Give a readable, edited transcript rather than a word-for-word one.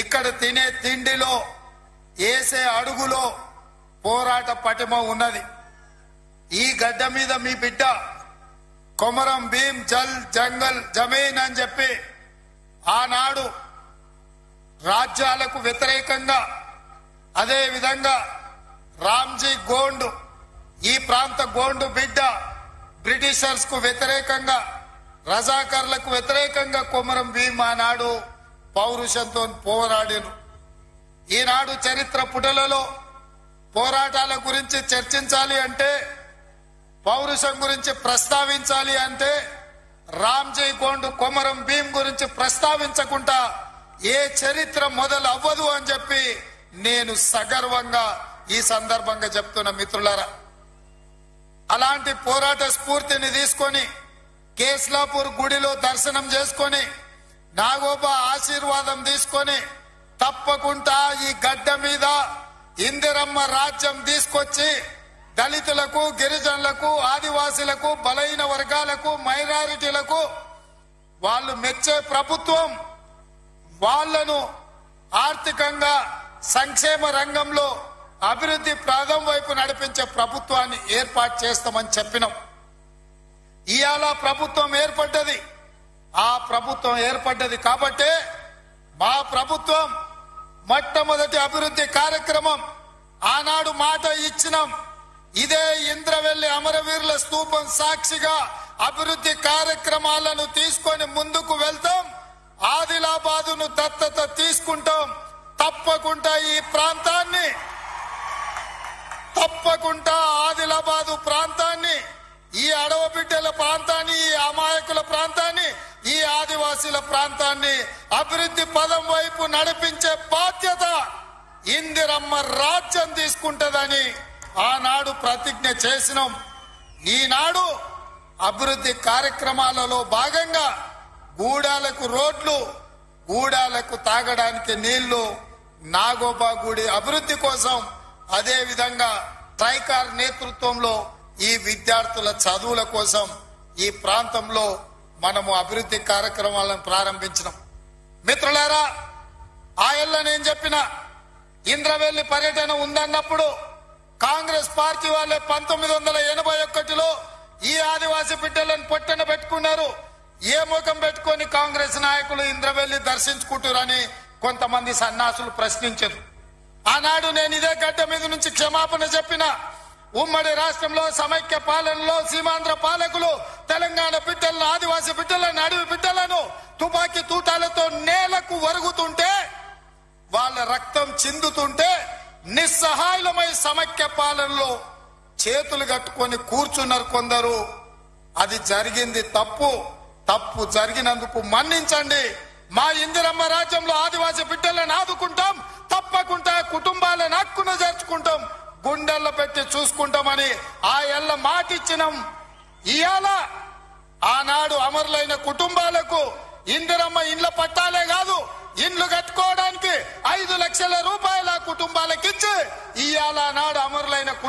ఇక్కడ తినే తిండిలో వేసే అడుగులో పోరాట పటిమ ఉన్నది. ఈ గడ్డ మీద మీ బిడ్డ కొమరం భీం జల్ జంగల్ జమీన్ అని చెప్పి ఆనాడు రాజ్యాలకు వ్యతిరేకంగా, అదే విధంగా రామ్జీ గోండు ఈ ప్రాంత గోండు బిడ్డ బ్రిటిషర్స్ కు వ్యతిరేకంగా, రజాకర్లకు వ్యతిరేకంగా కొమరం భీం ఆనాడు పౌరుషంతో పోరాడిను. ఈనాడు చరిత్ర పుటలలో పోరాటాల గురించి చర్చించాలి అంటే, పౌరుషం గురించి ప్రస్తావించాలి అంటే రామ్జీ గోండు కొమరం భీం గురించి ప్రస్తావించకుండా ఏ చరిత్ర మొదలు అవ్వదు అని చెప్పి నేను సగర్వంగా ఈ సందర్భంగా చెప్తున్న మిత్రులారా. అలాంటి పోరాట స్ఫూర్తిని తీసుకొని కేస్లాపూర్ గుడిలో దర్శనం చేసుకొని నాగోబా ఆశీర్వాదం తీసుకొని తప్పకుండా ఈ గడ్డ మీద ఇందిరమ్మ రాజ్యం తీసుకొచ్చి దళితులకు, గిరిజనులకు, ఆదివాసులకు, బలహీన వర్గాలకు, మైనారిటీలకు వాళ్ళు మెచ్చే ప్రభుత్వం, వాళ్లను ఆర్థికంగా సంక్షేమ రంగంలో అభివృద్ధి ప్రాంతం వైపు నడిపించే ప్రభుత్వాన్ని ఏర్పాటు చేస్తామని చెప్పినాం. ఇవాళ ప్రభుత్వం ఏర్పడ్డది. ఆ ప్రభుత్వం ఏర్పడ్డది కాబట్టే మా ప్రభుత్వం మొట్టమొదటి అభివృద్ధి కార్యక్రమం ఆనాడు మాట ఇచ్చినాం. ఇదే ఇంద్రవెల్లి అమరవీరుల స్తూపం సాక్షిగా అభివృద్ధి కార్యక్రమాలను తీసుకొని ముందుకు వెళ్తాం. ఆదిలాబాదును దత్తత తీసుకుంటాం. తప్పకుండా ఈ ప్రాంతాన్ని, తప్పకుండా ఆదిలాబాదు ప్రాంతాన్ని, ఈ అడవ బిడ్డల ప్రాంతాన్ని, ఈ అమాయకుల ప్రాంతాన్ని, ఈ ఆదివాసీల ప్రాంతాన్ని అభివృద్ధి పదం వైపు నడిపించే బాధ్యత ఇందిరమ్మ రాజ్యం తీసుకుంటదని ఆనాడు ప్రతిజ్ఞ చేసినాం. ఈనాడు అభివృద్ధి కార్యక్రమాలలో భాగంగా గూడాలకు రోడ్లు, గూడాలకు తాగడానికి నీళ్లు, నాగోబా గుడి అభివృద్ధి కోసం, అదే విధంగా ట్రైకార్ నేతృత్వంలో ఈ విద్యార్థుల చదువుల కోసం ఈ ప్రాంతంలో మనము అభివృద్ధి కార్యక్రమాలను ప్రారంభించినాం. మిత్రులారా, ఆయల్ల నేను చెప్పిన ఇంద్రవెల్లి పర్యటన ఉందన్నప్పుడు కాంగ్రెస్ పార్టీ వాళ్ళే 1981లో ఈ ఆదివాసీ బిడ్డలను పొట్టన పెట్టుకున్నారు. ఏ ముఖం పెట్టుకొని కాంగ్రెస్ నాయకులు ఇంద్రవెల్లి దర్శించుకుంటారని కొంతమంది సన్నాసులు ప్రశ్నించారు. ఆనాడు నేను ఇదే గడ్డ మీద నుంచి క్షమాపణ చెప్పిన. ఉమ్మడి రాష్ట్రంలో సమైక్య పాలనలో సీమాంధ్ర పాలకులు తెలంగాణ బిడ్డలను, ఆదివాసీ బిడ్డలను, అడవి బిడ్డలను తుపాకీ తూటాలతో నేలకు వరుగుతుంటే, వాళ్ళ రక్తం చిందుతుంటే నిస్సహాయులమై సమైక్య పాలనలో చేతులు కట్టుకొని కూర్చున్నారు కొందరు. అది జరిగింది తప్పు. తప్పు జరిగినందుకు మన్నించండి. మా ఇందిరమ్మ రాజ్యంలో ఆదివాసీ బిడ్డలను ఆదుకుంటాం. తప్పకుండా కుటుంబాలను హక్కున చేర్చుకుంటాం, గుండెల్లో పెట్టి చూసుకుంటామని ఆ ఎల్ల మాటిచ్చినాం. ఇవాళ ఆనాడు అమరులైన కుటుంబాలకు ఇందిరమ్మ ఇండ్ల పట్టాలే కాదు, ఇండ్లు కట్టుకోవడానికి 5 లక్షల రూపాయల కుటుంబాలకిచ్చి ఇవాళ నాడు అమరులైన